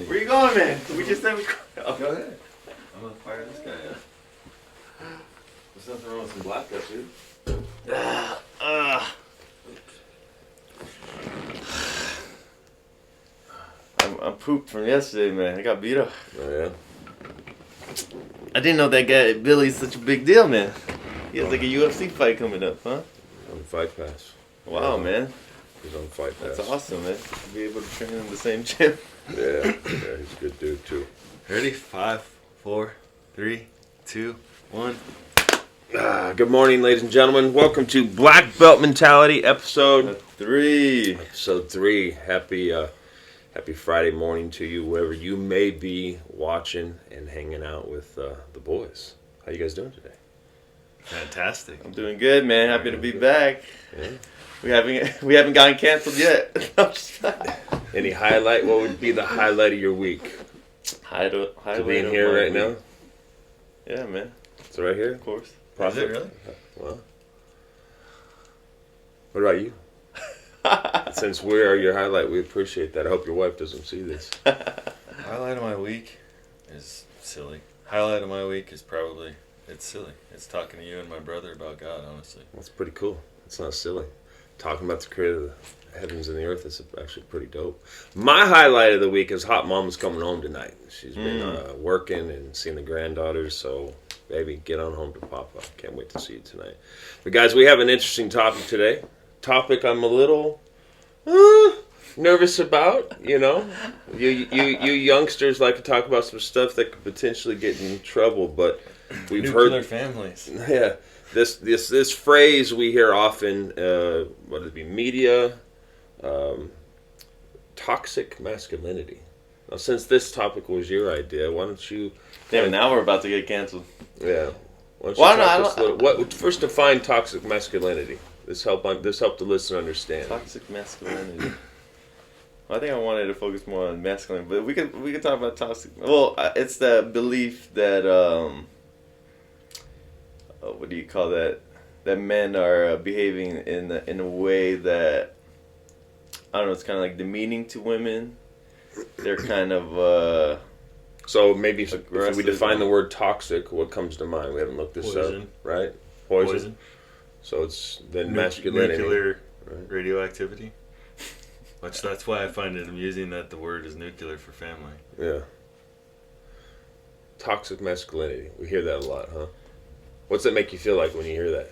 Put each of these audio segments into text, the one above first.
Where you going, man? We just said we Go ahead. I'm gonna fire this guy up. There's nothing wrong with some black up, dude. I'm pooped from yesterday, man. I got beat up. Oh, yeah? I didn't know that guy Billy's such a big deal, man. He has like a UFC fight coming up, huh? On Fight Pass. Wow, man. He's on Fight Pass. That's awesome, man. To be able to train in the same gym. Yeah, he's a good dude, too. Ready? 5, 4, 3, 2, 1. Good morning, ladies and gentlemen. Welcome to Black Belt Mentality, episode 3. Episode 3. Happy Friday morning to you, wherever you may be watching and hanging out with the boys. How you guys doing today? Fantastic. I'm doing good, man. Happy to be back. Yeah. We haven't gotten canceled yet. Any highlight? What would be the highlight of your week? To being here right now? Yeah, man. It's right here? Of course. Is it really? Well, what about you? Since we are your highlight, we appreciate that. I hope your wife doesn't see this. Highlight of my week is silly. Highlight of my week is probably, it's silly. It's talking to you and my brother about God, honestly. That's pretty cool. It's not silly. Talking about the creator of the heavens and the earth is actually pretty dope. My highlight of the week is Hot Mama's coming home tonight. She's been working and seeing the granddaughters, so baby, get on home to Papa. Can't wait to see you tonight. But guys, we have an interesting topic today. Topic I'm a little nervous about, you know. You youngsters like to talk about some stuff that could potentially get in trouble, but we've Nuclear heard families. Yeah. This phrase we hear often, what would it be, media, toxic masculinity. Now, since this topic was your idea, why don't you... Damn, now we're about to get canceled. Yeah. Why don't you first define toxic masculinity. This help the listener understand. Toxic masculinity. Well, I think I wanted to focus more on masculine, but we could talk about toxic. Well, it's the belief that what do you call that? That men are behaving in a way that, I don't know. It's kind of like demeaning to women. They're kind of so maybe if we aggressive. define the word toxic, what comes to mind? We haven't looked this Poison. up, right? Poison. So it's then masculinity. Nuclear Right. radioactivity. That's why I find it amusing that the word is nuclear for family. Yeah. Toxic masculinity. We hear that a lot, huh? What's it make you feel like when you hear that?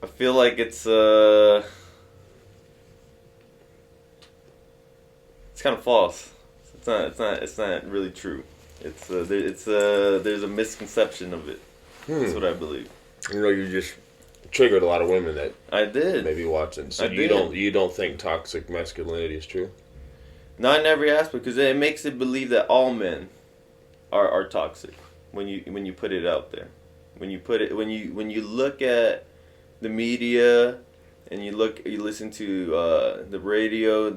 I feel like it's kind of false. It's not really true. There's a misconception of it. That's what I believe. You know, you just triggered a lot of women that I did. may be watching. So you don't think toxic masculinity is true? Not in every aspect, because it makes it believe that all men are toxic when you put it out there. When you look at the media and you listen to the radio,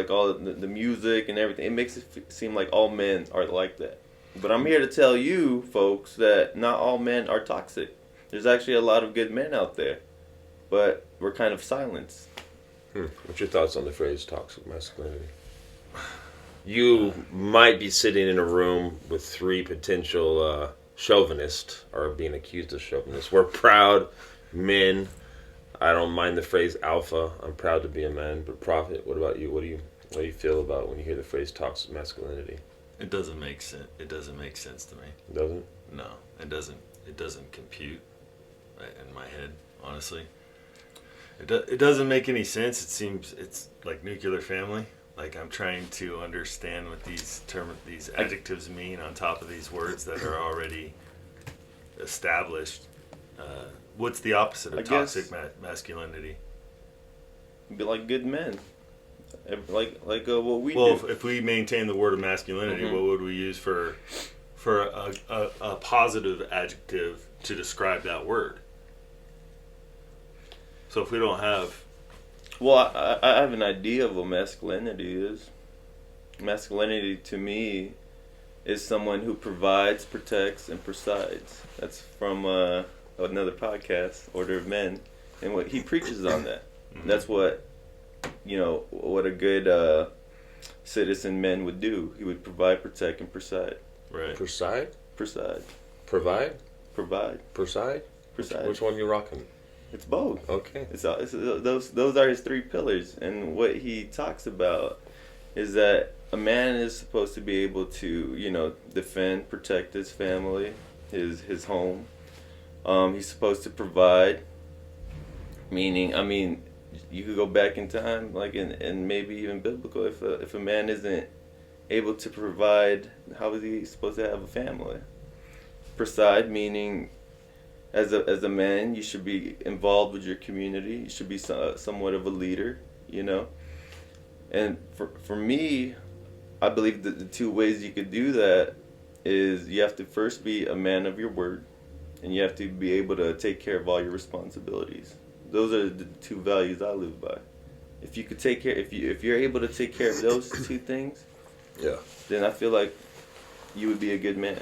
all the music and everything, it makes it seem like all men are like that. But I'm here to tell you folks that not all men are toxic. There's actually a lot of good men out there, but we're kind of silenced. What's your thoughts on the phrase toxic masculinity? You might be sitting in a room with 3 potential chauvinists, or being accused of chauvinists. We're proud men. I don't mind the phrase alpha. I'm proud to be a man. But Prophet, what about you? What do you feel about when you hear the phrase toxic masculinity? It doesn't make sense. It doesn't make sense to me. It doesn't? No, it doesn't. It doesn't compute in my head, honestly. It doesn't make any sense. It seems it's like nuclear family. Like I'm trying to understand what these adjectives mean on top of these words that are already established. What's the opposite of toxic masculinity? Be like good men, like what we do. Well, if we maintain the word of masculinity, what would we use for a positive adjective to describe that word? So if we don't have... Well, I have an idea of what masculinity is. Masculinity to me is someone who provides, protects, and presides. That's from another podcast, Order of Men, and what he preaches on that. That's what, what a good citizen men would do. He would provide, protect, and preside. Right. Preside? Preside. Provide? Provide. Preside? Preside. Which one you rocking? It's both. Okay. It's those are his three pillars, and what he talks about is that a man is supposed to be able to, defend, protect his family, his home. He's supposed to provide. Meaning, I mean, you could go back in time, like and maybe even biblical. If a man isn't able to provide, how is he supposed to have a family? Preside, meaning, as a man, you should be involved with your community. You should be somewhat of a leader, And for me, I believe that the two ways you could do that is you have to first be a man of your word, and you have to be able to take care of all your responsibilities. Those are the two values I live by. If you could take care, if you're able to take care of those two things, Yeah. then I feel like you would be a good man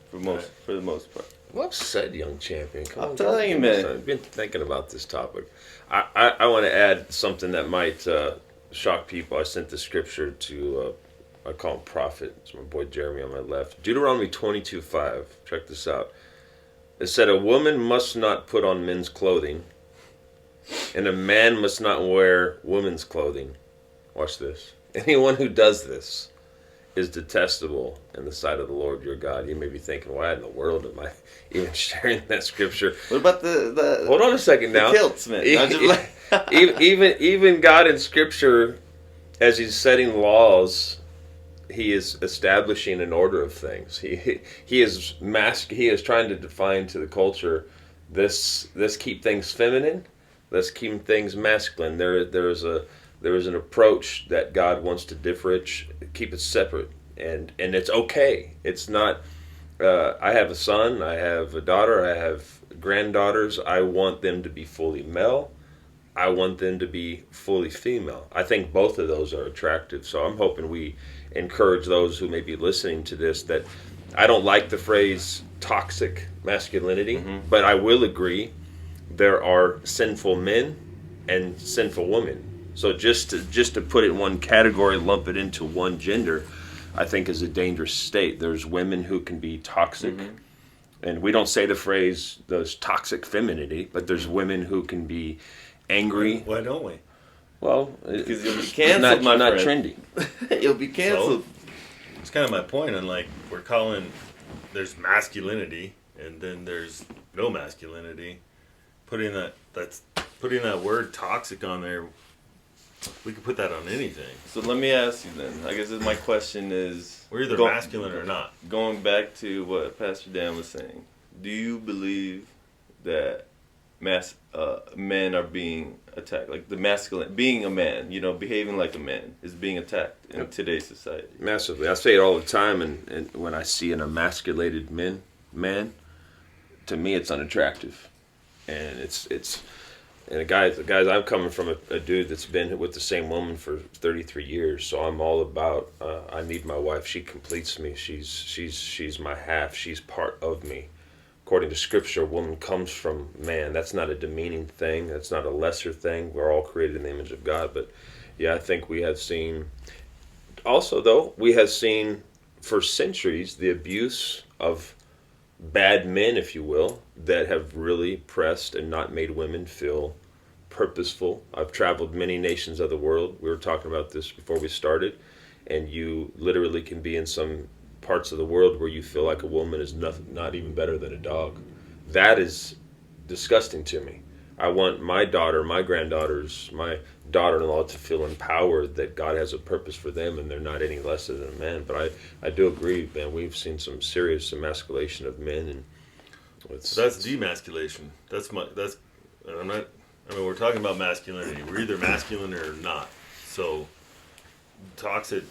for the most part. Well said, young champion. Come I'm on, telling you, man. I've been thinking about this topic. I want to add something that might shock people. I sent the scripture to, I call him prophet. It's my boy Jeremy on my left. Deuteronomy 22:5. Check this out. It said, "A woman must not put on men's clothing, and a man must not wear women's clothing." Watch this. "Anyone who does this is detestable in the sight of the Lord your God." You may be thinking, why in the world am I even sharing that scripture? What about the Hold on a second now. the kilts, man? I'm just like, even God in scripture, as he's setting laws, he is establishing an order of things. He is trying to define to the culture, this keep things feminine, let's keep things masculine. There is an approach that God wants to keep it separate, and it's okay. It's not. I have a son, I have a daughter, I have granddaughters. I want them to be fully male. I want them to be fully female. I think both of those are attractive. So I'm hoping we encourage those who may be listening to this that I don't like the phrase toxic masculinity, but I will agree there are sinful men and sinful women. So just to put it in one category, lump it into one gender, I think is a dangerous state. There's women who can be toxic, and we don't say the phrase "those toxic femininity," but there's women who can be angry. Why don't we? Well, because you'll be canceled, not friend. trendy. You'll be canceled. So, it's kind of my point on, like, we're calling, there's masculinity and then there's no masculinity. Putting that word toxic on there, we could put that on anything. So let me ask you then. I guess my question is, We're either masculine or not. Going back to what Pastor Dan was saying, do you believe that men are being attacked? Like the masculine, being a man, behaving like a man, is being attacked in today's society. Massively. I say it all the time, and when I see an emasculated man, to me it's unattractive. And and the guys I'm coming from a dude that's been with the same woman for 33 years, so I'm all about I need my wife. She completes me. She's my half. She's part of me. According to scripture, a woman comes from man. That's not a demeaning thing. That's not a lesser thing. We're all created in the image of God. But yeah, I think we have seen for centuries the abuse of bad men, if you will, that have really pressed and not made women feel purposeful. I've traveled many nations of the world. We were talking about this before we started, and you literally can be in some parts of the world where you feel like a woman is not even better than a dog. That is disgusting to me. I want my daughter, my granddaughters, my daughter-in-law to feel empowered that God has a purpose for them and they're not any less than a man. But I do agree, man, we've seen some serious emasculation of men, and that's demasculation. We're talking about masculinity. We're either masculine or not. So toxic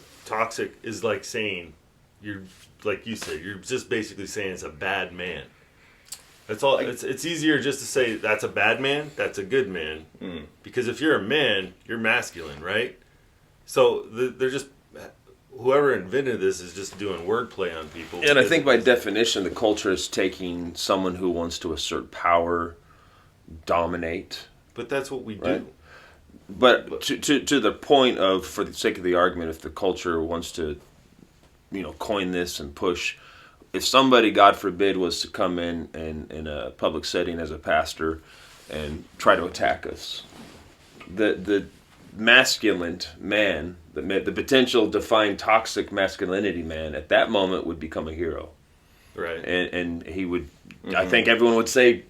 is like saying, you're, like you said, you're just basically saying it's a bad man. That's all. It's easier just to say that's a bad man, that's a good man. Because if you're a man, you're masculine, right? So they're just, whoever invented this is just doing wordplay on people. And I think by definition, the culture is taking someone who wants to assert power, dominate. But that's what we right? do. But to the point of, for the sake of the argument, if the culture wants to, coin this and push, if somebody, God forbid, was to come in a public setting as a pastor and try to attack us, the masculine man, the potential defined toxic masculinity man, at that moment would become a hero. Right. And he would, I think everyone would say,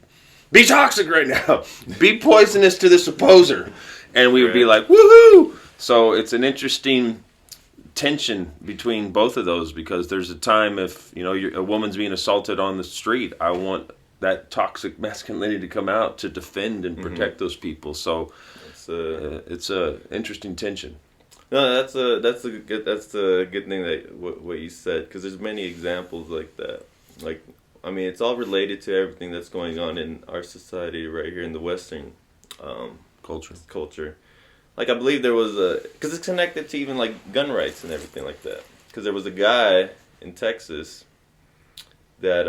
be toxic right now. Be poisonous to this opposer. And we would be like, woohoo! So it's an interesting tension between both of those, because there's a time if, a woman's being assaulted on the street, I want that toxic masculinity to come out to defend and protect those people. So it's a interesting tension. No, that's a good thing that what you said, because there's many examples like that. Like, I mean, it's all related to everything that's going on in our society right here in the Western culture. Like, I believe there was because it's connected to even like gun rights and everything like that. Because there was a guy in Texas that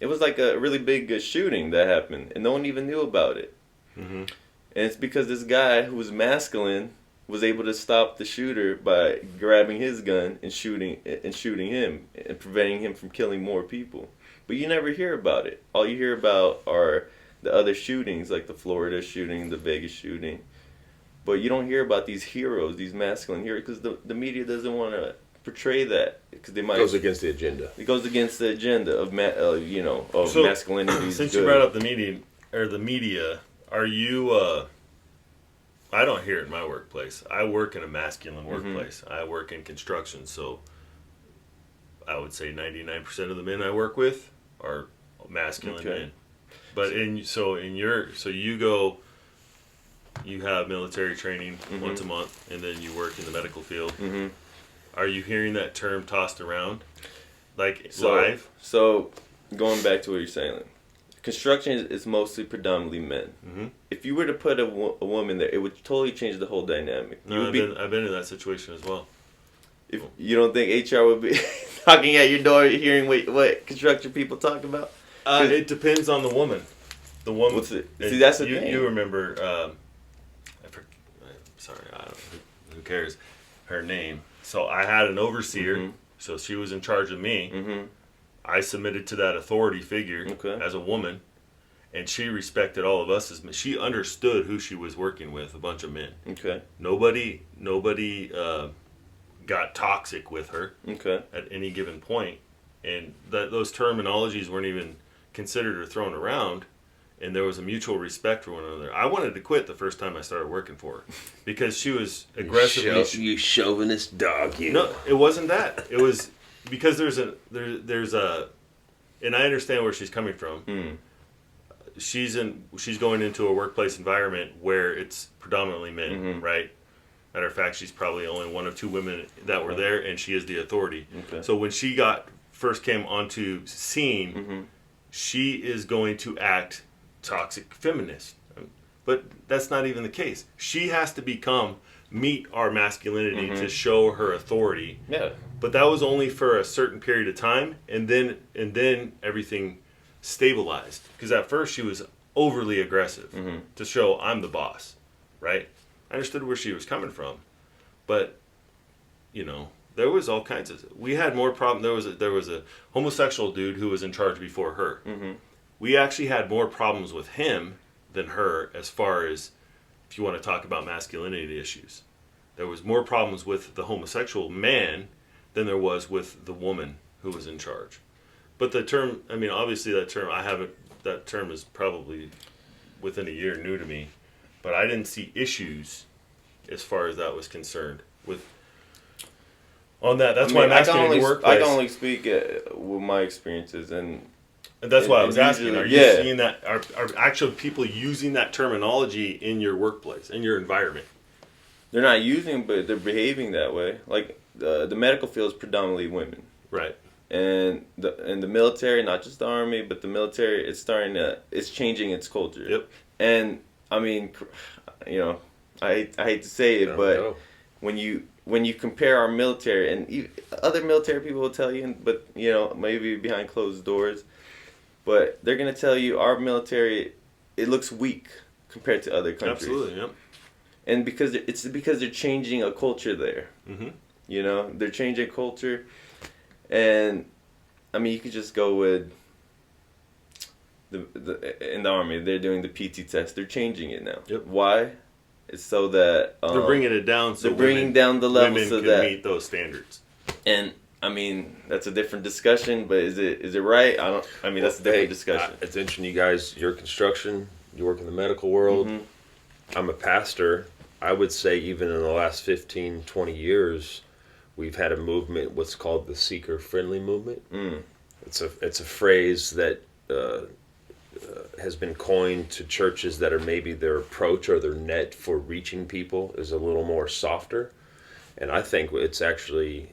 it was like a really big shooting that happened, and no one even knew about it. Mm-hmm. And it's because this guy who was masculine was able to stop the shooter by grabbing his gun and shooting him and preventing him from killing more people. But you never hear about it. All you hear about are the other shootings, like the Florida shooting, the Vegas shooting. But you don't hear about these heroes, these masculine heroes, because the media doesn't want to portray that, because they might. It goes against the agenda. It goes against the agenda of masculinity. Since you brought up the media, are you? I don't hear it in my workplace. I work in a masculine workplace. I work in construction, so I would say 99% of the men I work with are masculine men. But you have military training once a month, and then you work in the medical field. Mm-hmm. Are you hearing that term tossed around, live? So going back to what you're saying, construction is mostly predominantly men. Mm-hmm. If you were to put a woman there, it would totally change the whole dynamic. No, I've been in that situation as well. If you don't think HR would be knocking at your door, hearing what construction people talk about? It depends on the woman. The woman. See, that's the thing. You remember? Who cares? Her name. So I had an overseer. So she was in charge of me. Mm-hmm. I submitted to that authority figure as a woman, and she respected all of us as men. She understood who she was working with, a bunch of men. Okay. Nobody got toxic with her at any given point, and those terminologies weren't even considered or thrown around, and there was a mutual respect for one another. I wanted to quit the first time I started working for her because she was aggressively... You chauvinist dog, you. No, it wasn't that. It was because there's a, and I understand where she's coming from. She's going into a workplace environment where it's predominantly men, right? Matter of fact, she's probably only one of two women that were there, and she is the authority. Okay. So when she first came onto scene, she is going to act toxic feminist. But that's not even the case. She has to meet our masculinity to show her authority. Yeah. But that was only for a certain period of time, and then everything stabilized. Because at first she was overly aggressive to show I'm the boss, right? I understood where she was coming from, but there was all kinds of. We had more problems. There was a homosexual dude who was in charge before her. We actually had more problems with him than her, as far as if you want to talk about masculinity issues. There was more problems with the homosexual man than there was with the woman who was in charge. But the term, obviously that term is probably within a year new to me, but I didn't see issues as far as that was concerned on that. That's why I'm asking in the workplace. I can only speak with my experiences, and that's why I was asking. Are you seeing that? Are actual people using that terminology in your workplace, in your environment? They're not using, but they're behaving that way. Like the medical field is predominantly women, right? And the military, not just the army, but the military, it's changing its culture. Yep. And I hate to say it, but when you compare our military, and other military people will tell you, but maybe behind closed doors, but they're gonna tell you our military, it looks weak compared to other countries. Absolutely, yep. and because they're changing a culture there. Mm-hmm. You know, they're changing culture, and I mean, you could just go with the in the army. They're doing the PT test. They're changing it now. Yep. Why? It's so that They're bringing it down. So they're bringing down the level women so can that meet those standards. And I mean, that's a different discussion. But is it right? I mean, that's a different discussion. It's interesting, you guys. You're construction. You work in the medical world. Mm-hmm. I'm a pastor. I would say even in the last 15, 20 years, we've had a movement, what's called the seeker-friendly movement. Mm. It's a phrase that has been coined to churches that are maybe their approach or their net for reaching people is a little more softer. And I think it's actually,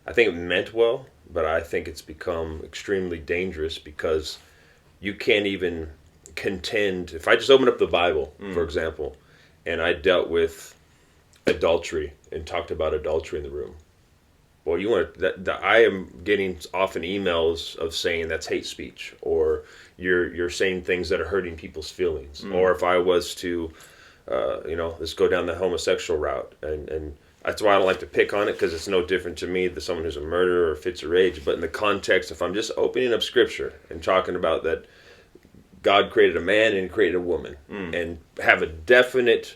I think it meant well, but I think it's become extremely dangerous because you can't even contend. If I just open up the Bible, for example, and I dealt with adultery and talked about adultery in the room. Well, you want that I am getting often emails of saying that's hate speech, or you're saying things that are hurting people's feelings. Or if I was to, let's go down the homosexual route, and that's why I don't like to pick on it, because it's no different to me than someone who's a murderer or fits a rage. But in the context, if I'm just opening up Scripture and talking about that God created a man and created a woman, and have a definite,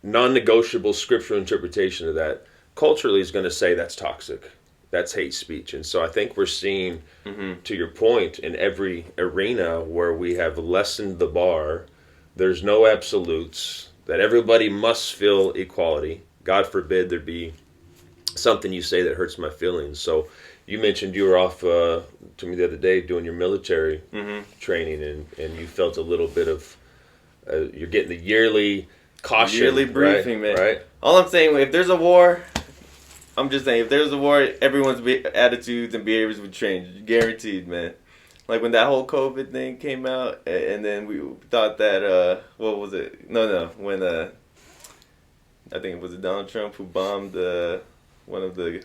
non-negotiable scriptural interpretation of that, culturally is going to say that's toxic, that's hate speech. And so I think we're seeing, to your point, in every arena where we have lessened the bar, there's no absolutes, that everybody must feel equality. God forbid there be something you say that hurts my feelings. So you mentioned you were off to me the other day doing your military training, and you felt a little bit of, you're getting the yearly caution. Yearly briefing, right? man. Right? All I'm saying, if there's a war, I'm just saying, if there's a war, everyone's attitudes and behaviors would change. Guaranteed, man. Like when that whole COVID thing came out, and then we thought that, what was it? No, when, I think it was Donald Trump who bombed one of the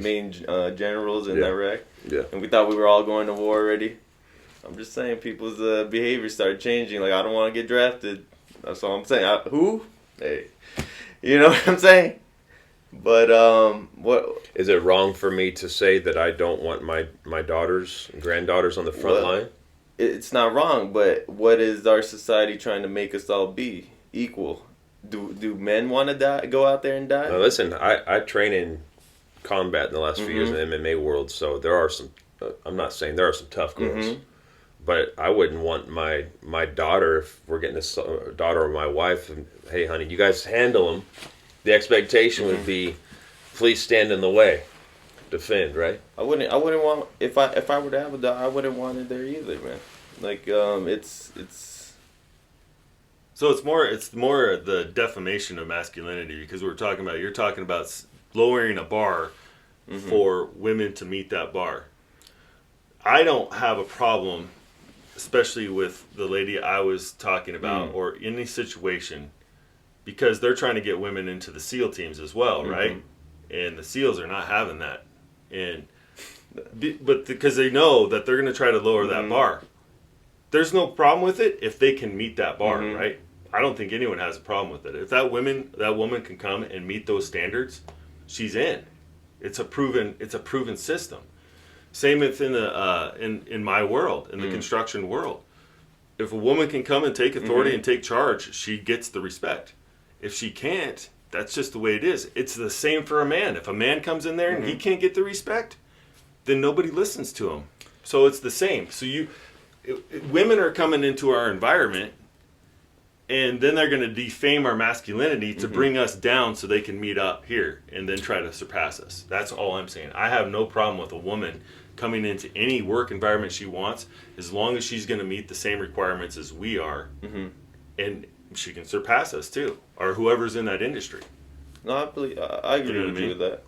main generals in Iraq. Yeah. And we thought we were all going to war already. I'm just saying, people's behavior started changing. Like, I don't want to get drafted. That's all I'm saying. Who? Hey. You know what I'm saying? But, what... Is it wrong for me to say that I don't want my daughters and granddaughters on the front line? It's not wrong, but what is our society trying to make us all be? Equal. Do men want to go out there and die? Now listen, I train in combat in the last few years in the MMA world, so there are some, I'm not saying there are some tough girls, but I wouldn't want my daughter, if we're getting a daughter or my wife, and, hey honey, you guys handle them, the expectation would be, please stand in the way, defend, right? I wouldn't want, if I were to have a daughter, I wouldn't want it there either, man. Like, it's So it's more the defamation of masculinity, because you're talking about lowering a bar for women to meet that bar. I don't have a problem, especially with the lady I was talking about, or any situation, because they're trying to get women into the SEAL teams as well, right? And the SEALs are not having that, but because they know that they're going to try to lower that bar. There's no problem with it if they can meet that bar, right? I don't think anyone has a problem with it. If that woman can come and meet those standards, she's in. It's a proven system. Same within in my world, in the construction world. If a woman can come and take authority and take charge, she gets the respect. If she can't, that's just the way it is. It's the same for a man. If a man comes in there and he can't get the respect, then nobody listens to him. So it's the same. So women are coming into our environment, and then they're going to defame our masculinity to bring us down so they can meet up here and then try to surpass us. That's all I'm saying. I have no problem with a woman coming into any work environment she wants, as long as she's going to meet the same requirements as we are, and she can surpass us too, or whoever's in that industry. No, I agree with you with that.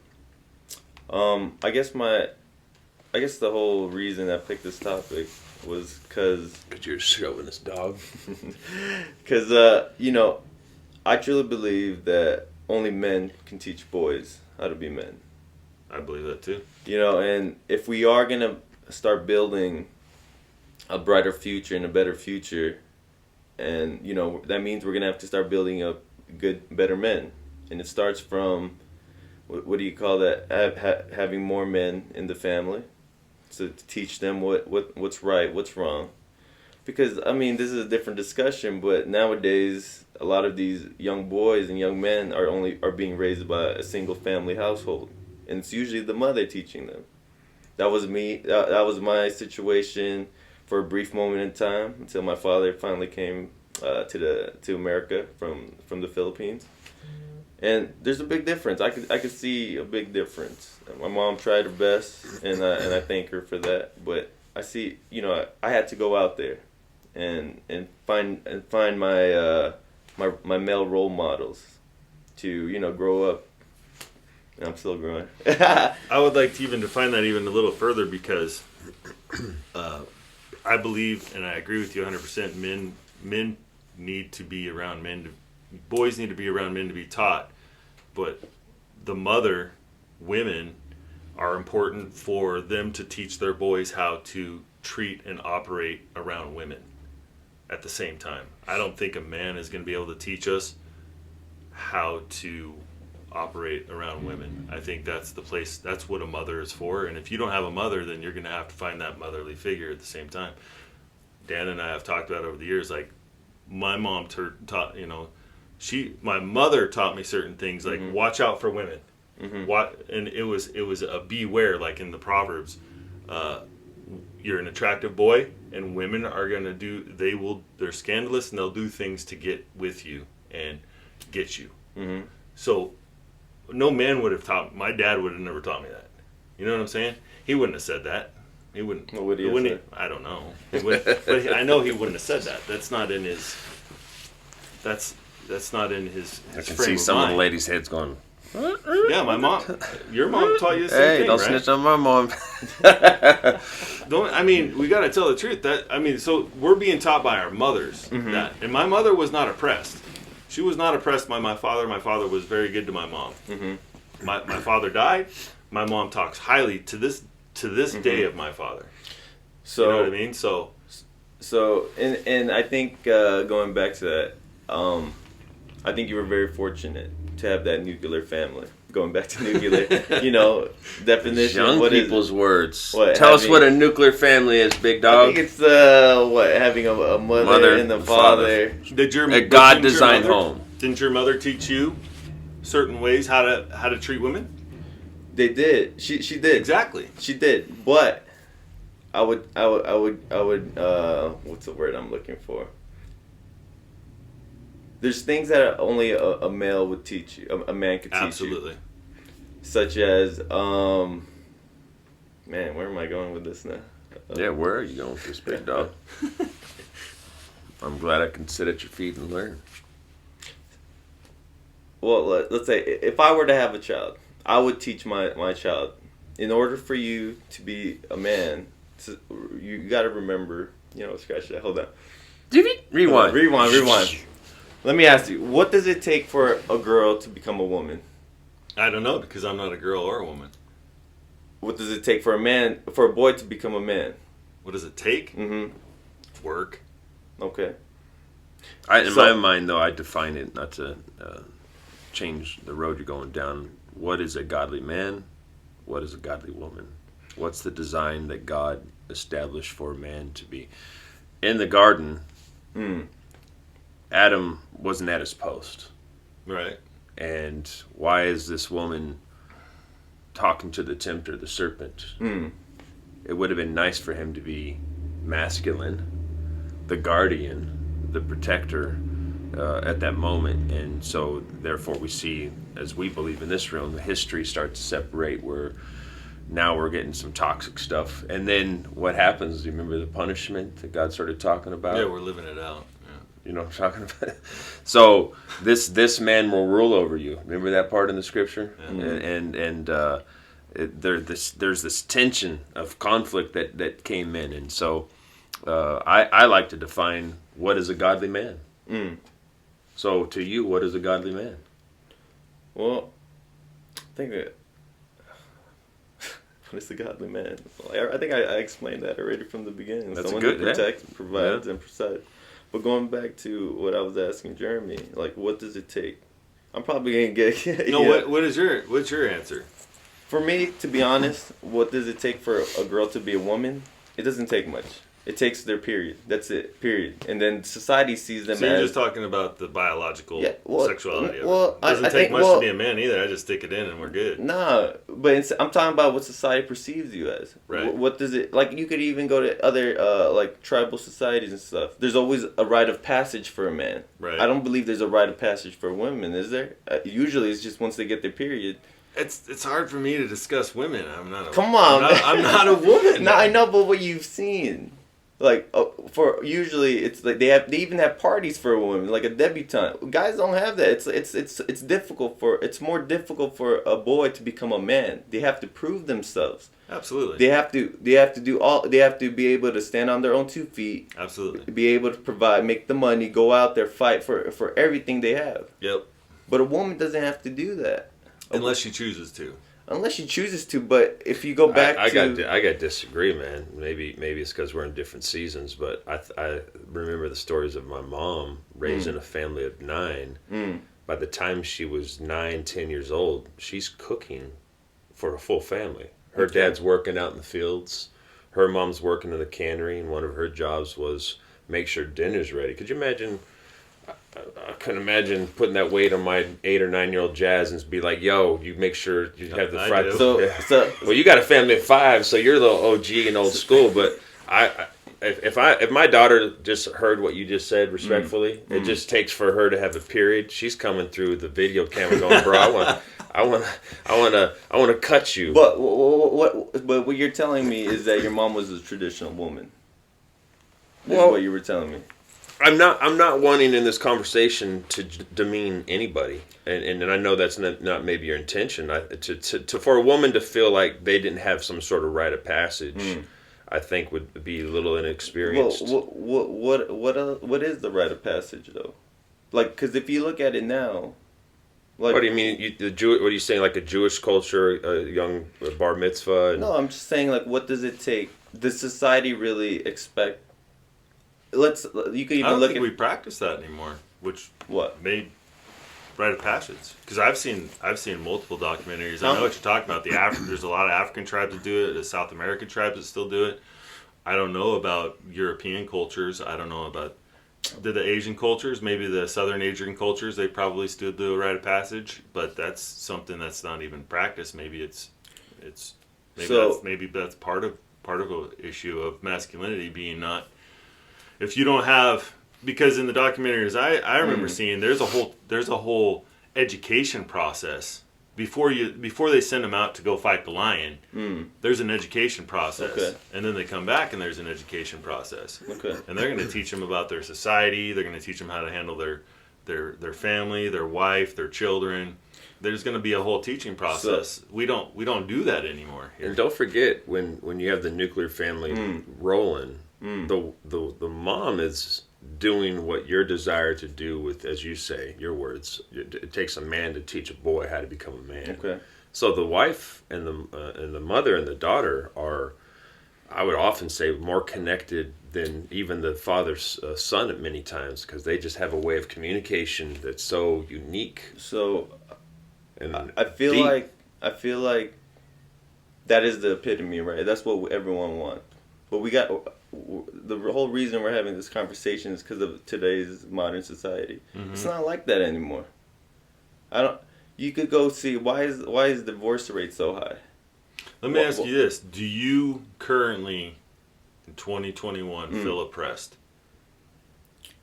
I guess the whole reason I picked this topic was because you're showing this dog. Because I truly believe that only men can teach boys how to be men. I believe that too. And if we are gonna start building a brighter future and a better future, and you know that means we're gonna have to start building up better men, and it starts from what do you call that? Having more men in the family, to teach them what's right, what's wrong. Because I mean, this is a different discussion, but nowadays a lot of these young boys and young men are being raised by a single family household, and it's usually the mother teaching them. That was me. That was my situation for a brief moment in time until my father finally came to America from the Philippines. And there's a big difference. I could see a big difference. My mom tried her best, and I thank her for that. But I see, you know, I had to go out there and find my male role models to, you know, grow up. And I'm still growing. I would like to even define that even a little further, because I believe, and I agree with you 100%, men need to be around men. Boys need to be around men to be taught. But the women, are important for them to teach their boys how to treat and operate around women at the same time. I don't think a man is going to be able to teach us how to operate around women. I think that's what a mother is for. And if you don't have a mother, then you're going to have to find that motherly figure at the same time. Dan and I have talked about over the years, like my mom taught, you know, my mother taught me certain things, like watch out for women. And it was a beware, like in the Proverbs. You're an attractive boy, and women are gonna they're scandalous, and they'll do things to get with you and get you. So no man would have my dad would have never taught me that. You know what I'm saying? He wouldn't have said that. He wouldn't. What would he have said? I don't know. But I know he wouldn't have said that. That's not in his. That's not in his I can frame see of some mind. of the ladies' heads going. Yeah, my mom. Your mom taught you the same Hey, thing, don't right? snitch on my mom. I mean, we got to tell the truth. So we're being taught by our mothers that, and my mother was not oppressed. She was not oppressed by my father. My father was very good to my mom. My father died. My mom talks highly to this day of my father. So you know what I mean? So and I think going back to that, I think you were very fortunate to have that nuclear family. Going back to nuclear, you know, definition. Young what people's words. What, Tell us what a nuclear family is, big I dog. think it's having a mother and a father. A God-designed home. Didn't your mother teach you certain ways how to treat women? They did. She did. Exactly. She did. But I would what's the word I'm looking for? There's things that only a male would teach you. A man could teach Absolutely. you. Such as man, where am I going with this now? Yeah, where are you going with this, big dog? I'm glad I can sit at your feet and learn. Well, let's say if I were to have a child, I would teach my child, in order for you to be a man, you got to remember, you know, scratch that, hold on. Rewind. Let me ask you, what does it take for a girl to become a woman? I don't know, because I'm not a girl or a woman. What does it take for a boy to become a man? What does it take? Work. Okay. In my mind, though, I define it, not to change the road you're going down. What is a godly man? What is a godly woman? What's the design that God established for a man to be? In the garden, Adam wasn't at his post. Right. And why is this woman talking to the tempter, the serpent? It would have been nice for him to be masculine, the guardian, the protector at that moment. And so, therefore, we see, as we believe in this room, the history starts to separate where now we're getting some toxic stuff. And then what happens? Do you remember the punishment that God started talking about? Yeah, we're living it out. You know what I'm talking about? So this man will rule over you. Remember that part in the scripture? Yeah. There's this tension of conflict that came in. And so I like to define what is a godly man. So to you, what is a godly man? Well, I think that what is a godly man? I think I explained that already from the beginning. That's Someone good, who protects, provides, and presides. But going back to what I was asking Jeremy, like, what does it take? I'm probably gonna get No, yeah. what's your answer? For me, to be honest, what does it take for a girl to be a woman? It doesn't take much. It takes their period. That's it. Period. And then society sees them So you're as just talking about the biological Yeah, well, sexuality of well, it. It doesn't I take think- much well- to be a man either. I just stick it in and we're good. nah. But I'm talking about what society perceives you as. Right. What does it like? You could even go to other like tribal societies and stuff. There's always a rite of passage for a man. Right. I don't believe there's a rite of passage for women. Is there? Usually, it's just once they get their period. It's hard for me to discuss women. I'm not. Come on, I'm not a woman. No, I know, but what you've seen, like for usually it's like they even have parties for a woman, like a debutante. Guys don't have that. It's difficult it's more difficult for a boy to become a man. They have to prove themselves. Absolutely. They have to be able to stand on their own 2 feet. Absolutely. Be able to provide, make the money, go out there, fight for everything they have. Yep. But a woman doesn't have to do that. Unless she chooses to. Unless she chooses to, but if you go back I to... got to disagree, man. Maybe it's because we're in different seasons, but I remember the stories of my mom raising a family of 9. By the time she was 9, 10 years old, she's cooking for a full family. Her dad's working out in the fields. Her mom's working in the cannery, and one of her jobs was make sure dinner's ready. Could you imagine... I couldn't imagine putting that weight on my 8 or 9-year-old Jazz and be like, "Yo, you make sure you have the I fried." do. So Well, you got a family of 5, so you're a little OG and old school. But if my daughter just heard what you just said respectfully, it just takes for her to have a period. She's coming through the video camera going, "Bro, I want to cut you." But what you're telling me is that your mom was a traditional woman. Is Well- what you were telling me. I'm not wanting in this conversation to demean anybody, and I know that's not maybe your intention. For a woman to feel like they didn't have some sort of rite of passage, I think would be a little inexperienced. Well, what is the rite of passage though? Like, because if you look at it now, like, What do you mean? What are you saying? Like a Jewish culture, a young bar mitzvah? No, I'm just saying, like, what does it take? Does society really expect? You could I even don't look think at we practice that anymore, which what. made rite of passage. Because I've seen multiple documentaries. I Huh? know what you're talking about. There's a lot of African tribes that do it. There's South American tribes that still do it. I don't know about European cultures. I don't know about the Asian cultures. Maybe the Southern Asian cultures. They probably still do a rite of passage, but that's something that's not even practiced. Maybe that's part of an issue of masculinity being not. If you don't have, because in the documentaries I remember seeing, there's a whole education process before they send them out to go fight the lion. There's an education process, Okay. and then they come back and there's an education process, Okay. and they're going to teach them about their society. They're going to teach them how to handle their family, their wife, their children. There's going to be a whole teaching process. We don't do that anymore here. And don't forget when you have the nuclear family rolling, the mom is doing what you're desired to do with, as you say, your words. It takes a man to teach a boy how to become a man. Okay. So the wife and the mother and the daughter are, I would often say, more connected than even the father's son at many times, because they just have a way of communication that's so unique. So And I feel deep. like that is the epitome, right? That's what everyone wants. But the whole reason we're having this conversation is because of today's modern society. It's not like that anymore. You could go see why is divorce rate so high? Let me ask you this: do you currently, in 2021, feel oppressed?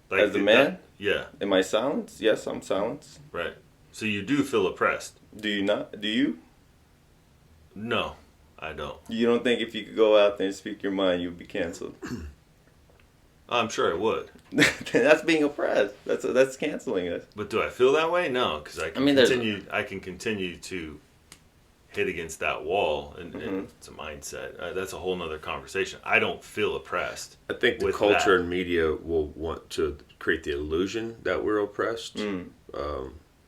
As a man? Yeah. Am I silenced? Yes, I'm silenced. Right. So you do feel oppressed? Do you not? Do you? No, I don't. You don't think if you could go out there and speak your mind, you'd be canceled? I'm sure I would. That's being oppressed. That's canceling us. But do I feel that way? No, because I can continue to hit against that wall, and it's a mindset. That's a whole nother conversation. I don't feel oppressed. I think the with culture that. and media will want to create the illusion that we're oppressed.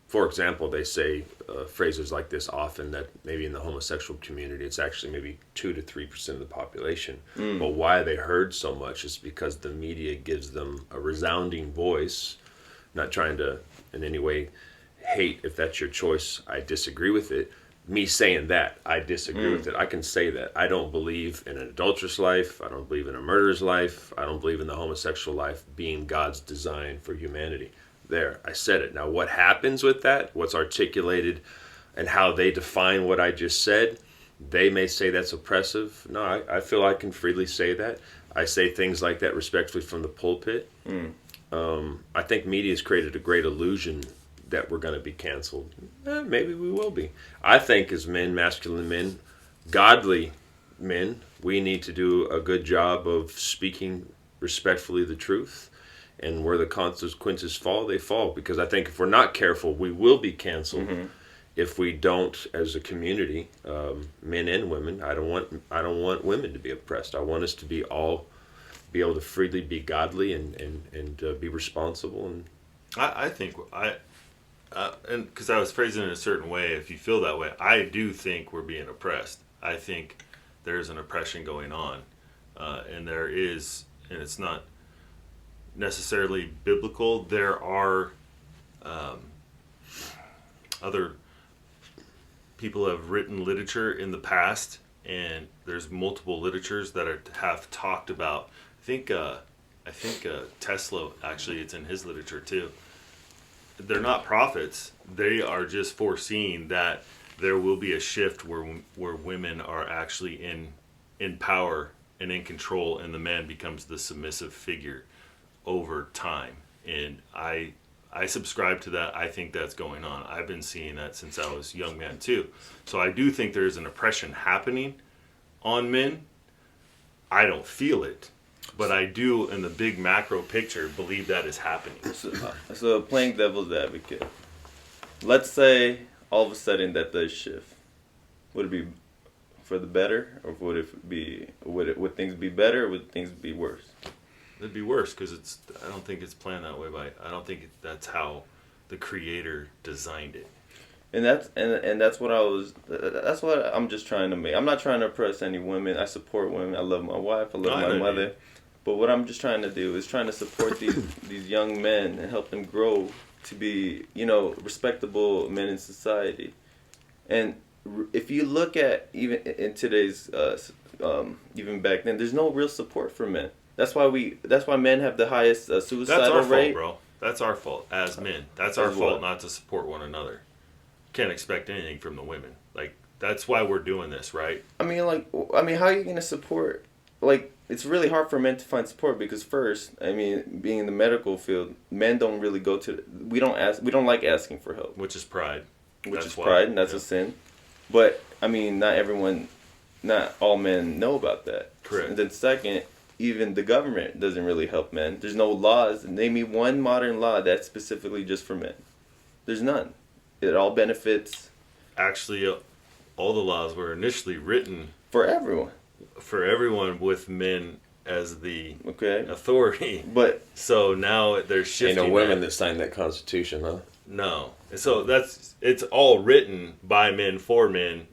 for example, they say phrases like this often, that maybe in the homosexual community it's actually maybe 2 to 3% of the population. But why they heard so much is because the media gives them a resounding voice. Not trying to in any way hate, if that's your choice, I disagree with it. Me saying that, I disagree with it. I can say that. I don't believe in an adulterous life. I don't believe in a murderer's life. I don't believe in the homosexual life being God's design for humanity. There, I said it. Now, what happens with that, what's articulated, and how they define what I just said, they may say that's oppressive. No, I feel I can freely say that. I say things like that respectfully from the pulpit. I think media has created a great illusion that we're going to be canceled. Maybe we will be. I think as men, masculine men, godly men, we need to do a good job of speaking respectfully the truth. And where the consequences fall, they fall. Because I think if we're not careful, we will be canceled. If we don't, as a community, men and women, I don't want women to be oppressed. I want us to be able to freely be godly and be responsible. And I think and because I was phrasing it in a certain way, if you feel that way, I do think we're being oppressed. I think there's an oppression going on, and there is, and it's not necessarily biblical. There are other people have written literature in the past, and there's multiple literatures that have talked about. I think Tesla, actually, it's in his literature too. They're not prophets. They are just foreseeing that there will be a shift where women are actually in power and in control, and the man becomes the submissive figure over time. And I subscribe to that. I think that's going on. I've been seeing that since I was a young man too. So I do think there's an oppression happening on men. I don't feel it, but I do, in the big macro picture, believe that is happening. So playing devil's advocate, let's say all of a sudden that does shift. Would it be for the better, or would things be better, or would things be worse? It'd be worse, because I don't think it's planned that way. I don't think that's how the Creator designed it. And that's what I'm just trying to make. I'm not trying to oppress any women. I support women. I love my wife. I love my mother. But what I'm just trying to do is trying to support these young men and help them grow to be, respectable men in society. And if you look at even in today's even back then, there's no real support for men. That's why men have the highest suicidal That's our rate. fault, bro. That's our fault as men. That's our fault not to support one another. Can't expect anything from the women. Like, that's why we're doing this, right? I mean, how are you going to support? Like, it's really hard for men to find support because first, I mean, being in the medical field, men don't really go to. We don't like asking for help, Which is pride. And that's a sin. But I mean, not all men know about that. Correct. And then second, even the government doesn't really help men. There's no laws. Name me one modern law that's specifically just for men. There's none. It all benefits. Actually, all the laws were initially written for everyone. For everyone, with men as the authority. But so now they're shifting. Ain't no women that signed that Constitution, huh? No. And so it's all written by men for men,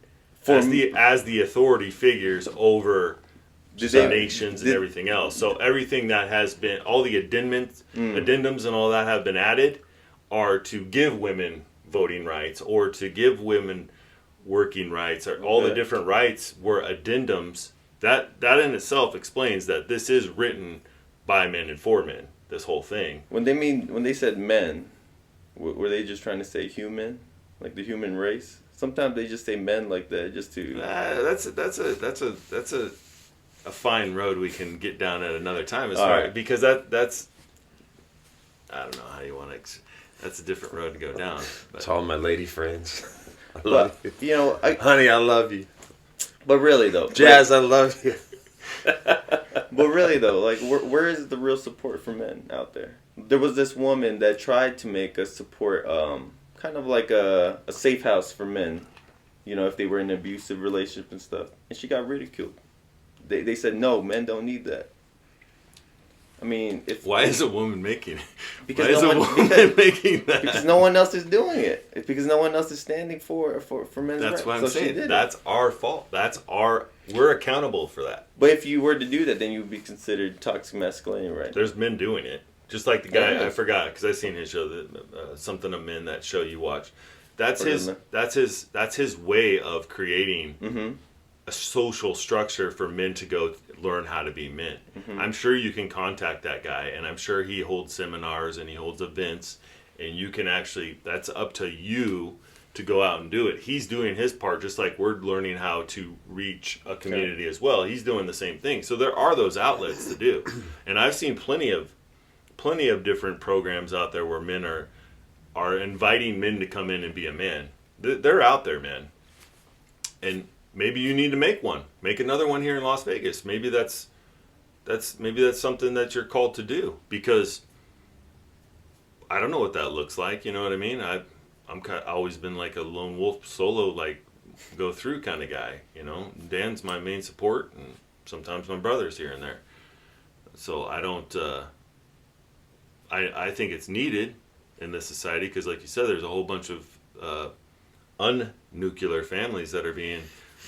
as the authority figures over the nations and everything else. So everything that has been, all the addendums and all that have been added, are to give women voting rights or to give women working rights, or all the different rights were addendums. That in itself explains that this is written by men and for men, this whole thing. When they said men, were they just trying to say human, like the human race? Sometimes they just say men like that just to. That's a fine road we can get down at another time, because that's I don't know how you want to. That's a different road to go down. But. To all my lady friends, I love you. Honey, I love you. But really though, Jazz, I love you. But really though, like where is the real support for men out there? There was this woman that tried to make us support, kind of like a safe house for men, if they were in an abusive relationship and stuff, and she got ridiculed. They said no, men don't need that. I mean, if Why is a woman making it? because Why is no a one woman making that? because no one else is doing it. It's because no one else is standing for men's That's rights. what I'm So she saying. did it. That's our fault. We're accountable for that. But if you were to do that, then you would be considered toxic masculinity, right? There's men doing it. Just like the guy, Yeah. I forgot, because I seen his show, something of men, that show you watch. That's What his. is it? That's his way of creating Mm-hmm. a social structure for men to go learn how to be men. Mm-hmm. I'm sure you can contact that guy, and I'm sure he holds seminars and he holds events, and you can actually. That's up to you to go out and do it. He's doing his part, just like we're learning how to reach a community as well. He's doing the same thing. So there are those outlets to do, and I've seen plenty of different programs out there where men are inviting men to come in and be a man. They're out there, man. And maybe you need to make one. Make another one here in Las Vegas. Maybe that's something that you're called to do, because I don't know what that looks like. You know what I mean? I've always been like a lone wolf solo, like go through kind of guy. You know, Dan's my main support, and sometimes my brother's here and there. So I don't. I think it's needed in this society, because, like you said, there's a whole bunch of unnuclear families that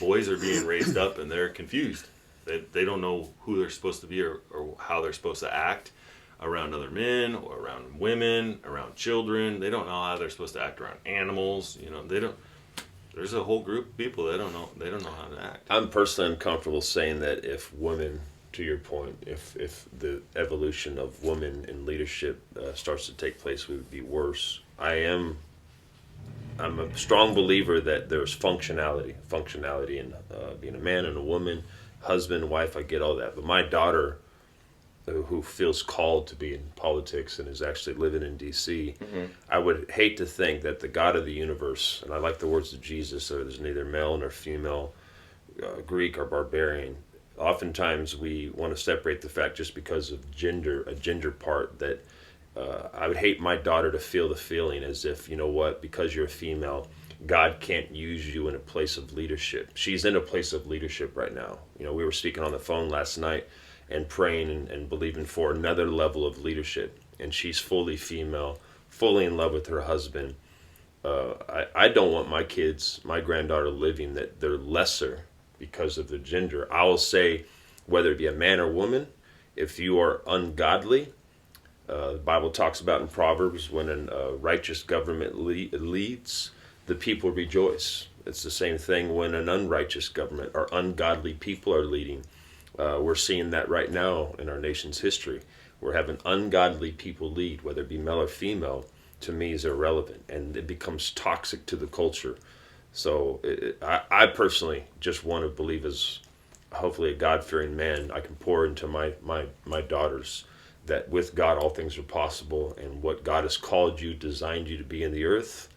boys are being raised up, and they're confused. They don't know who they're supposed to be, or how they're supposed to act around other men, or around women, around children. They don't know how they're supposed to act around animals. You know, they don't. There's a whole group of people that don't know. They don't know how to act. I'm personally uncomfortable saying that if women, to your point, if the evolution of women in leadership starts to take place, we would be worse. I'm a strong believer that there's functionality in being a man and a woman, husband, wife. I get all that, but my daughter, who feels called to be in politics and is actually living in D.C., I would hate to think that the God of the universe, and I like the words of Jesus, so there's neither male nor female, Greek or barbarian. Oftentimes we want to separate the fact just because of a gender part, that I would hate my daughter to feel the feeling as if, you know what, because you're a female, God can't use you in a place of leadership. She's in a place of leadership right now. You know, we were speaking on the phone last night and praying and believing for another level of leadership. And she's fully female, fully in love with her husband. I don't want my kids, my granddaughter, living that they're lesser because of the gender. I will say, whether it be a man or woman, if you are ungodly, the Bible talks about in Proverbs, when a righteous government leads, the people rejoice. It's the same thing when an unrighteous government or ungodly people are leading. We're seeing that right now in our nation's history. We're having ungodly people lead, whether it be male or female, to me is irrelevant, and it becomes toxic to the culture. So I personally just want to believe, as hopefully a God-fearing man, I can pour into my daughters that with God all things are possible, and what God has called you, designed you to be in the earth,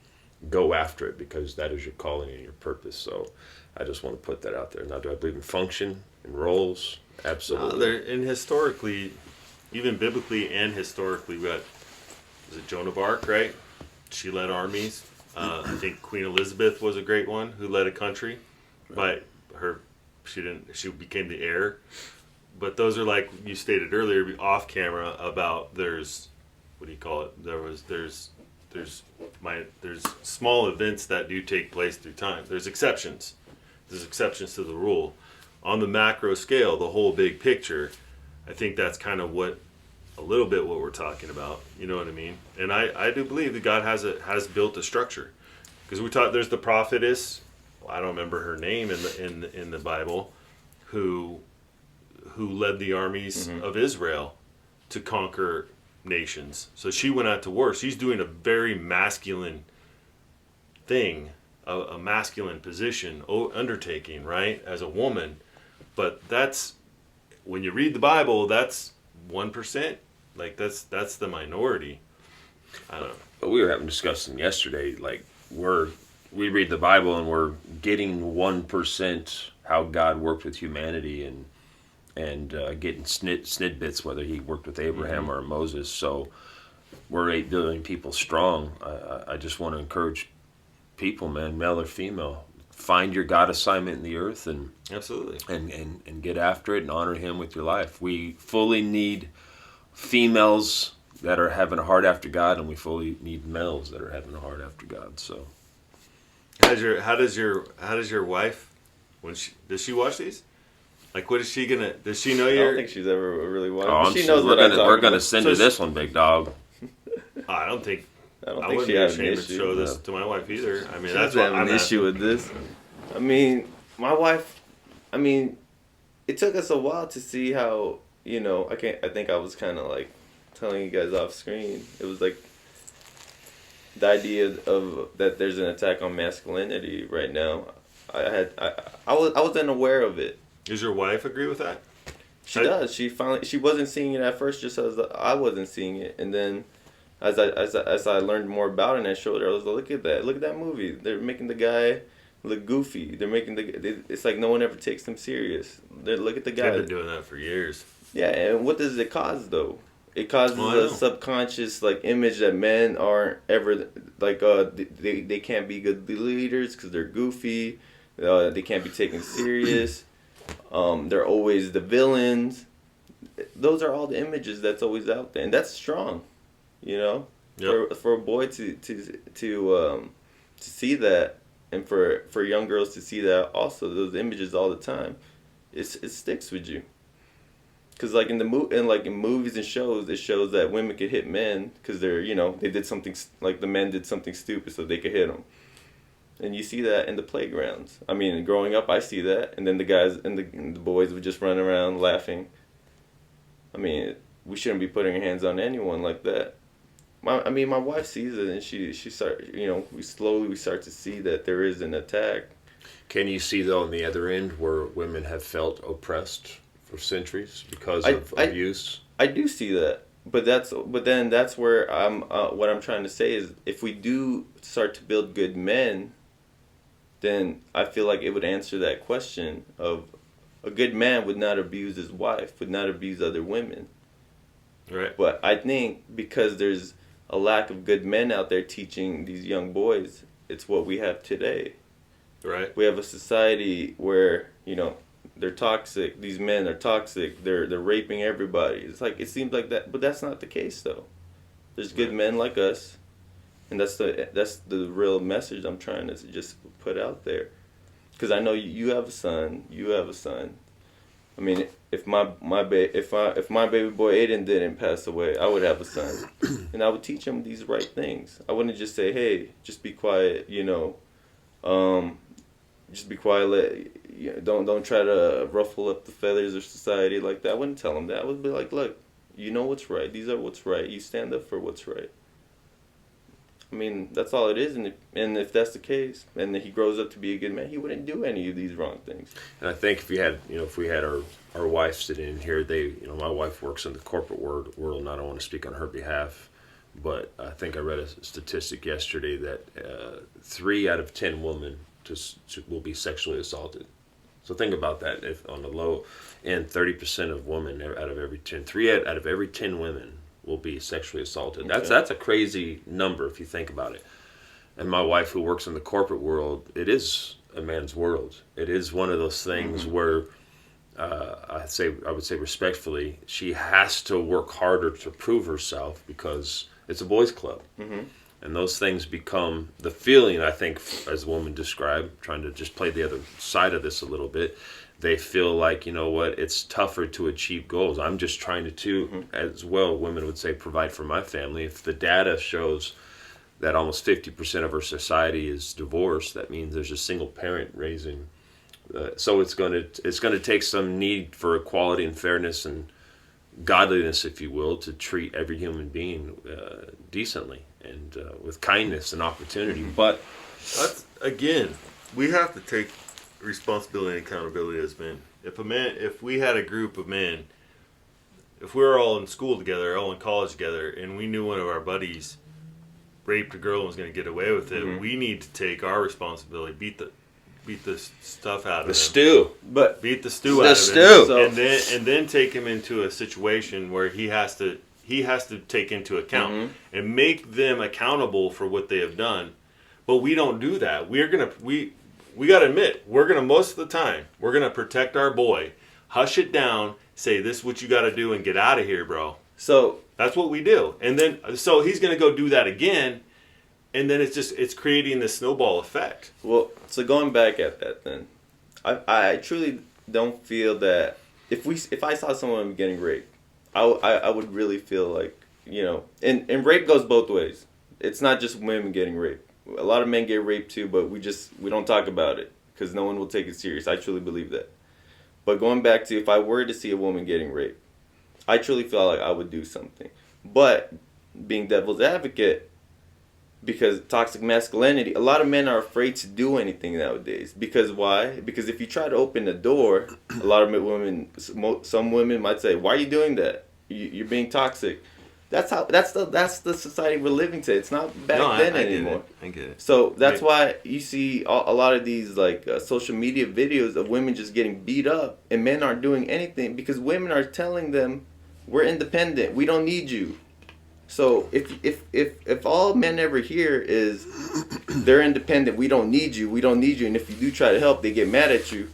go after it, because that is your calling and your purpose. So I just want to put that out there. Now, do I believe in function and roles? Absolutely. And historically, even biblically and historically, we got, was it Joan of Arc, right? She led armies. I think Queen Elizabeth was a great one who led a country, but she became the heir. But those are, like you stated earlier, off camera, about there's small events that do take place through time. There's exceptions. There's exceptions to the rule. On the macro scale, the whole big picture, I think that's kind of a little bit what we're talking about. You know what I mean? And I do believe that God has built a structure, because there's the prophetess, I don't remember her name in the Bible, who led the armies of Israel to conquer nations. So she went out to war. She's doing a very masculine thing, a masculine position, undertaking, right, as a woman. But that's, when you read the Bible, that's 1%. Like that's the minority. I don't know. But we were having a discussion yesterday, like we read the Bible and we're getting 1% how God worked with humanity, and getting snidbits, whether he worked with Abraham or Moses. So we're 8 billion people strong. I just want to encourage people, man, male or female, find your God assignment in the earth, and Absolutely. and get after it and honor him with your life. We fully need females that are having a heart after God, and we fully need males that are having a heart after God. So, How does your wife, does she watch these? Like, what is she gonna? Does she know I your? don't think she's ever really watched. oh, But she knows what we're gonna about. send So her she- this one, big dog. I don't think. I don't I think wouldn't she be has an ashamed to issue. show this No. to my wife either. I mean, She that's doesn't what have I'm an issue with this. I mean, my wife. I mean, it took us a while to see how I think I was kind of like telling you guys off screen. It was like the idea of that there's an attack on masculinity right now. I wasn't aware of it. Does your wife agree with that? She does. She wasn't seeing it at first, just as I wasn't seeing it, and then as I learned more about it, and I showed her, I was like, look at that movie. They're making the guy look goofy. They're making it's like no one ever takes him serious. Look at the guy. I've been doing that for years. Yeah, and what does it cause though? It causes Oh, I know. a subconscious like image that men aren't ever like they can't be good leaders because they're goofy. They can't be taken serious. They're always the villains. Those are all the images that's always out there, and that's strong. Yep. For a boy to see that, and for young girls to see that also, those images all the time, it sticks with you. Cause like in movies and shows, it shows that women could hit men because they did something like the men did something stupid so they could hit them. And you see that in the playgrounds. I mean, growing up, I see that, and then the guys and the boys would just run around laughing. I mean, we shouldn't be putting our hands on anyone like that. My wife sees it, and she we start to see that there is an attack. Can you see though on the other end where women have felt oppressed for centuries because of abuse? I do see that, but then that's where what I'm trying to say is if we do start to build good men, then I feel like it would answer that question of a good man would not abuse his wife, would not abuse other women. Right. But I think because there's a lack of good men out there teaching these young boys, it's what we have today. Right. We have a society where, they're toxic. These men are toxic. They're raping everybody. It's like it seems like that, but that's not the case though. There's good men like us, and that's the real message I'm trying to just put out there. Because I know you have a son. You have a son. I mean, if my baby boy Aiden didn't pass away, I would have a son, and I would teach him these right things. I wouldn't just say, "Hey, just be quiet," just be quiet. Don't try to ruffle up the feathers of society like that. I wouldn't tell him that. I would be like, look, you know what's right. These are what's right. You stand up for what's right. I mean, that's all it is. And if that's the case, and he grows up to be a good man, he wouldn't do any of these wrong things. And I think if we had our wife sitting in here, my wife works in the corporate world, and I don't want to speak on her behalf, but I think I read a statistic yesterday that 3 out of 10 women will be sexually assaulted. So think about that. If on the low end, 30% of women out of every 10, 3 out of every 10 women will be sexually assaulted. Okay. That's a crazy number if you think about it. And my wife, who works in the corporate world, it is a man's world. It is one of those things where I would say respectfully, she has to work harder to prove herself because it's a boys' club. Mm-hmm. And those things become the feeling, I think, as the woman described, trying to just play the other side of this a little bit. They feel like, it's tougher to achieve goals. I'm just trying to, as well, women would say, provide for my family. If the data shows that almost 50% of our society is divorced, that means there's a single parent raising. So it's going to take some need for equality and fairness and godliness, if you will, to treat every human being decently and with kindness and opportunity. But That's, again, we have to take responsibility and accountability as men. If we had a group of men, if we were all in school together, all in college together, and we knew one of our buddies raped a girl and was going to get away with it, we need to take our responsibility, beat the stuff out of him. the stew. But Beat the stew out of him. So- And then take him into a situation where he has to take into account and make them accountable for what they have done. But we don't do that. We got to admit, most of the time, we're going to protect our boy, hush it down, say, this is what you got to do and get out of here, bro. So That's what we do. And then, so he's going to go do that again. And then it's creating this snowball effect. well, so going back at that, then I truly don't feel that if I saw someone getting raped, I would really feel like, you know, and rape goes both ways. It's not just women getting raped. A lot of men get raped too, but we don't talk about it because no one will take it serious. I truly believe that. But going back to if I were to see a woman getting raped, I truly feel like I would do something. But being devil's advocate, because toxic masculinity, a lot of men are afraid to do anything nowadays. Because why? Because if you try to open the door, a lot of women, some women might say, "Why are you doing that? You're being toxic." That's the society we're living today. It's not back then anymore. I get it. So that's why you see a lot of these like social media videos of women just getting beat up and men aren't doing anything because women are telling them, "We're independent. We don't need you." So if all men ever hear is they're independent, we don't need you, and if you do try to help, they get mad at you.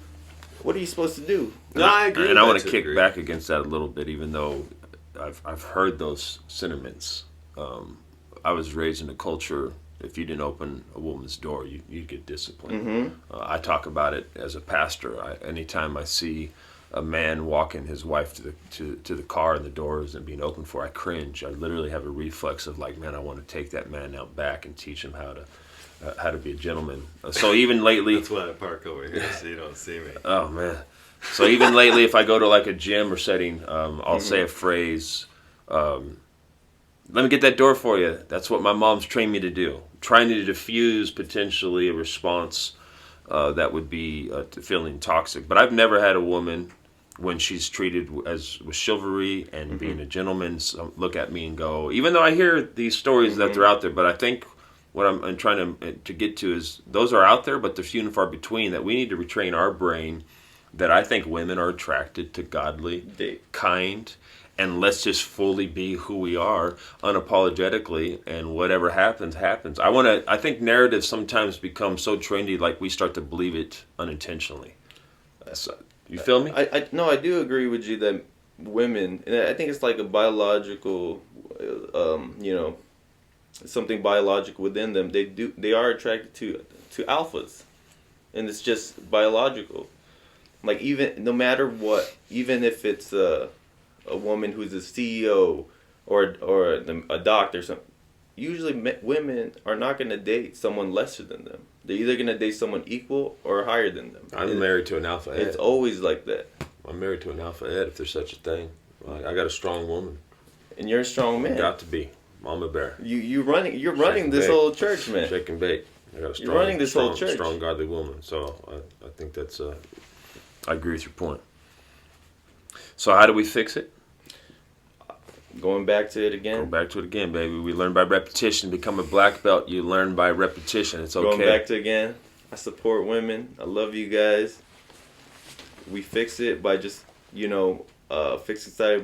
What are you supposed to do? No, I agree. And I want to kick back against that a little bit, even though I've heard those sentiments. I was raised in a culture, if you didn't open a woman's door, you'd get disciplined. Mm-hmm. I talk about it as a pastor. Anytime I see a man walking his wife to the car and the doors and being open for, I cringe. I literally have a reflex of like, man, I want to take that man out back and teach him how to be a gentleman. So even lately, that's why I park over here so you don't see me. Oh man. So even lately, if I go to like a gym or setting, I'll say a phrase. Let me get that door for you. That's what my mom's trained me to do. Trying to diffuse potentially a response that would be feeling toxic. But I've never had a woman, when she's treated with chivalry and being a gentleman, look at me and go, even though I hear these stories that they're out there, but I think what I'm trying to get to is those are out there, but they're few and far between, that we need to retrain our brain that I think women are attracted to godly, kind, and let's just fully be who we are unapologetically, and whatever happens, happens. I think narratives sometimes become so trendy, like we start to believe it unintentionally. You feel me? No, I do agree with you that women, and I think it's like a biological, you know, something biological within them. They are attracted to alphas, and it's just biological. Like even no matter what, even if it's a woman who's a CEO or a doctor or something, usually women are not going to date someone lesser than them. They're either going to date someone equal or higher than them. I'm married to an alpha head. It's always like that. I'm married to an alpha head, if there's such a thing. I got a strong woman. And you're a strong man. Got to be. Mama bear. You're running this whole church, man. Shake and bake. I got a strong, you're running this whole church. Strong, godly woman. So I think that's. I agree with your point. So how do we fix it? Going back to it again. Go back to it again, baby. We learn by repetition. Become a black belt. You learn by repetition. It's okay. Going back to again. I support women. I love you guys. We fix it by just, you know, fix society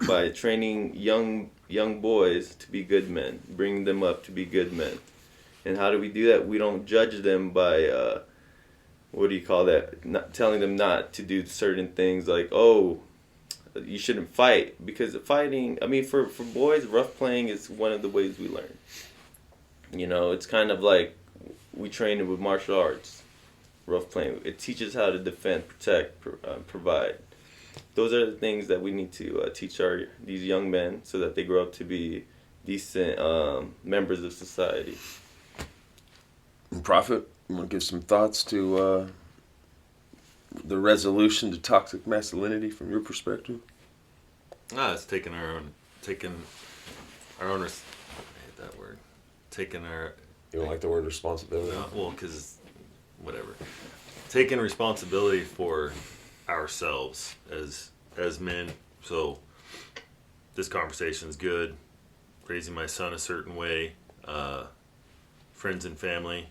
by training young boys to be good men, bringing them up to be good men. And how do we do that? We don't judge them by what do you call that? Not telling them not to do certain things, like, oh, you shouldn't fight, because fighting, I mean, for boys, rough playing is one of the ways we learn. You know, it's kind of like we train it with martial arts. Rough playing, it teaches how to defend, protect, provide. Those are the things that we need to teach these young men so that they grow up to be decent members of society. Prophet, you want to give some thoughts to the resolution to toxic masculinity from your perspective? It's taking our own. I hate that word. Taking our. You don't like the word responsibility? No, well, because whatever. Taking responsibility for ourselves as men. So this conversation's good. Raising my son a certain way. Friends and family.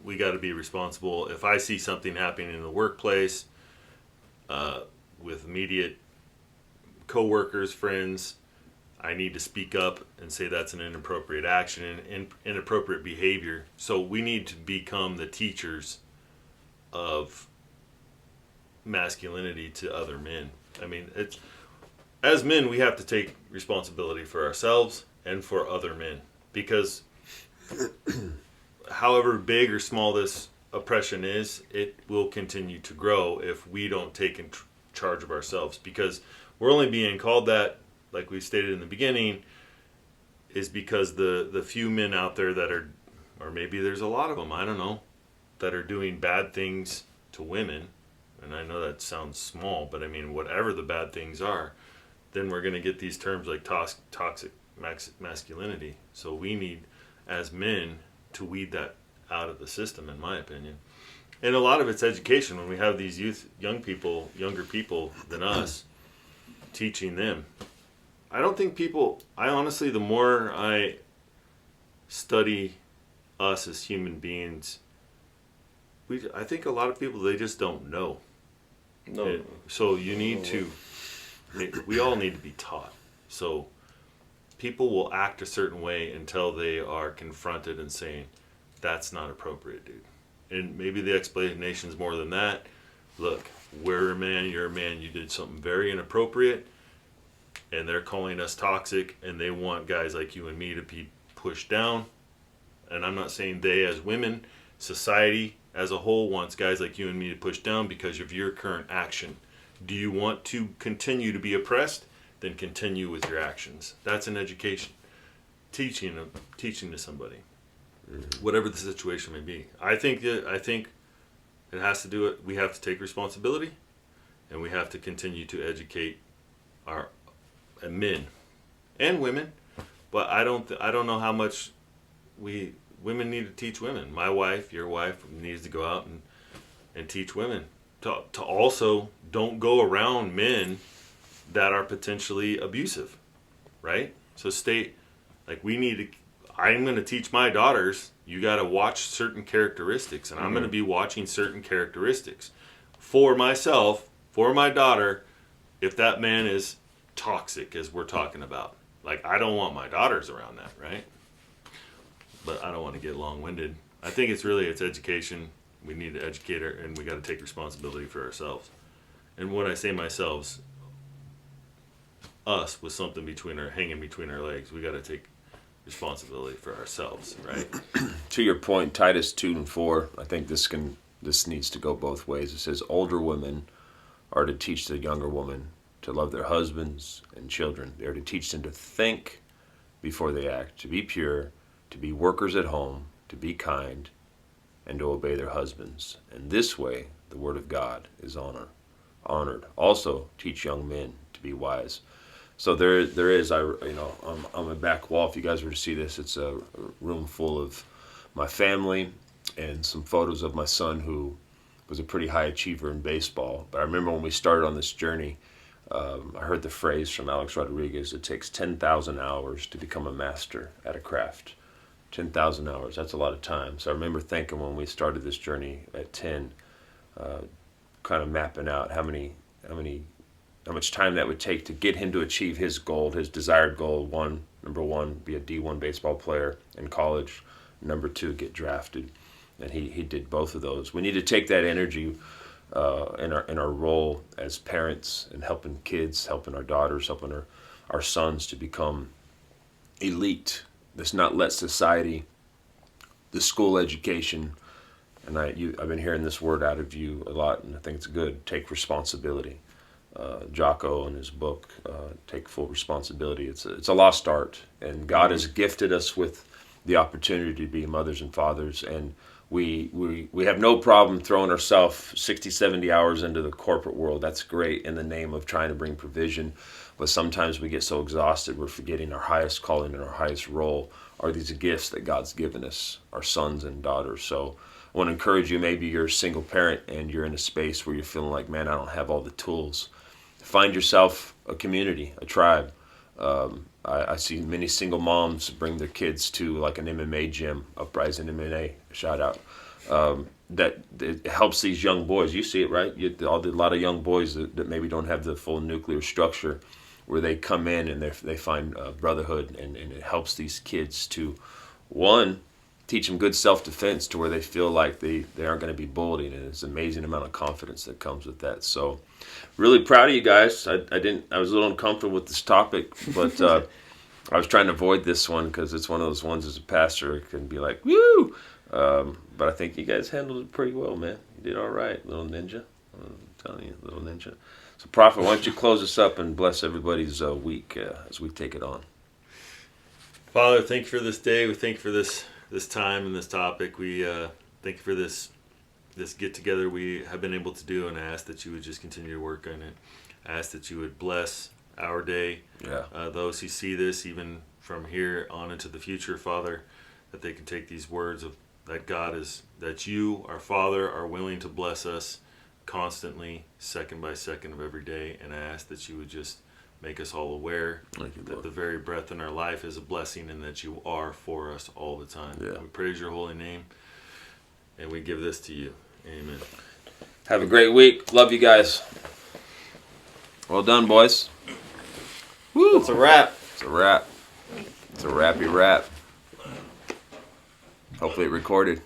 We got to be responsible. If I see something happening in the workplace with immediate co-workers, friends, I need to speak up and say that's an inappropriate action and inappropriate behavior. So we need to become the teachers of masculinity to other men. I mean, as men, we have to take responsibility for ourselves and for other men, because however big or small this oppression is, it will continue to grow if we don't take in charge of ourselves, because we're only being called that, like we stated in the beginning, is because the few men out there that are, or maybe there's a lot of them, I don't know, that are doing bad things to women, and I know that sounds small, but I mean, whatever the bad things are, then we're going to get these terms like toxic masculinity. So we need, as men, to weed that out of the system, in my opinion. And a lot of it's education. When we have these younger people than us, teaching them. I don't think I honestly, the more I study us as human beings, I think a lot of people, they just don't know. No. So you need to, we all need to be taught. So people will act a certain way until they are confronted and saying, that's not appropriate, dude. And maybe the explanation is more than that. Look, we're a man, you're a man, you did something very inappropriate, and they're calling us toxic, and they want guys like you and me to be pushed down. And I'm not saying they as women, society as a whole wants guys like you and me to push down because of your current action. Do you want to continue to be oppressed? Then continue with your actions. That's an education. Teaching to somebody. Mm-hmm. Whatever the situation may be. I think it has to do it. We have to take responsibility, and we have to continue to educate our men and women. But I don't know how much women need to teach women. My wife, your wife, needs to go out and teach women to also don't go around men that are potentially abusive, right? So I'm going to teach my daughters, you got to watch certain characteristics, and I'm going to be watching certain characteristics for myself, for my daughter, if that man is toxic, as we're talking about. Like, I don't want my daughters around that, right? But I don't want to get long-winded. I think it's education. We need to educate her, and we got to take responsibility for ourselves. And when I say myself, us with something hanging between our legs, we got to take responsibility for ourselves, right? To your point, Titus 2:4, I think this needs to go both ways. It says older women are to teach the younger women to love their husbands and children. They are to teach them to think before they act, to be pure, to be workers at home, to be kind, and to obey their husbands. And this way, the word of God is honored. Also, teach young men to be wise. So there is, on my back wall, if you guys were to see this, it's a room full of my family and some photos of my son, who was a pretty high achiever in baseball. But I remember when we started on this journey, I heard the phrase from Alex Rodriguez, it takes 10,000 hours to become a master at a craft. 10,000 hours, that's a lot of time. So I remember thinking when we started this journey at 10, kind of mapping out how much time that would take to get him to achieve his goal, his desired goal. Number one, be a D1 baseball player in college. Number two, get drafted. And he did both of those. We need to take that energy in our role as parents and helping kids, helping our daughters, helping our sons to become elite. Let's not let society, the school education, and I've been hearing this word out of you a lot, and I think it's good. Take responsibility. Jocko in his book, Take Full Responsibility. It's a lost art, and God has gifted us with the opportunity to be mothers and fathers, and we have no problem throwing ourselves 60, 70 hours into the corporate world. That's great in the name of trying to bring provision, but sometimes we get so exhausted we're forgetting our highest calling and our highest role are these gifts that God's given us, our sons and daughters. So I want to encourage you, maybe you're a single parent and you're in a space where you're feeling like, man, I don't have all the tools. Find yourself a community, a tribe. I see many single moms bring their kids to like an MMA gym, Uprising MMA, shout out. That it helps these young boys. You see it, right? A lot of young boys that maybe don't have the full nuclear structure, where they come in and they find brotherhood, and it helps these kids to, one, teach them good self-defense to where they feel like they aren't going to be bullied, and it's an amazing amount of confidence that comes with that. So really proud of you guys. I was a little uncomfortable with this topic, but I was trying to avoid this one because it's one of those ones as a pastor it can be like, woo! But I think you guys handled it pretty well, man. You did all right, little ninja. I'm telling you, little ninja. So, Prophet, why don't you close us up and bless everybody's week as we take it on. Father, thank you for this day. We thank you for this time and this topic. We thank you for this get together we have been able to do, and I ask that you would just continue to work on it. I ask that you would bless our day. Yeah. Those who see this, even from here on into the future, Father, that they can take these words of that you, our Father, are willing to bless us constantly, second by second of every day. And I ask that you would just make us all aware that the very breath in our life is a blessing, and that you are for us all the time. Yeah. We praise your holy name, and we give this to you. Amen. Have a great week. Love you guys. Well done, boys. Woo! It's a wrap. It's a wrap. It's a rappy wrap. Hopefully it recorded.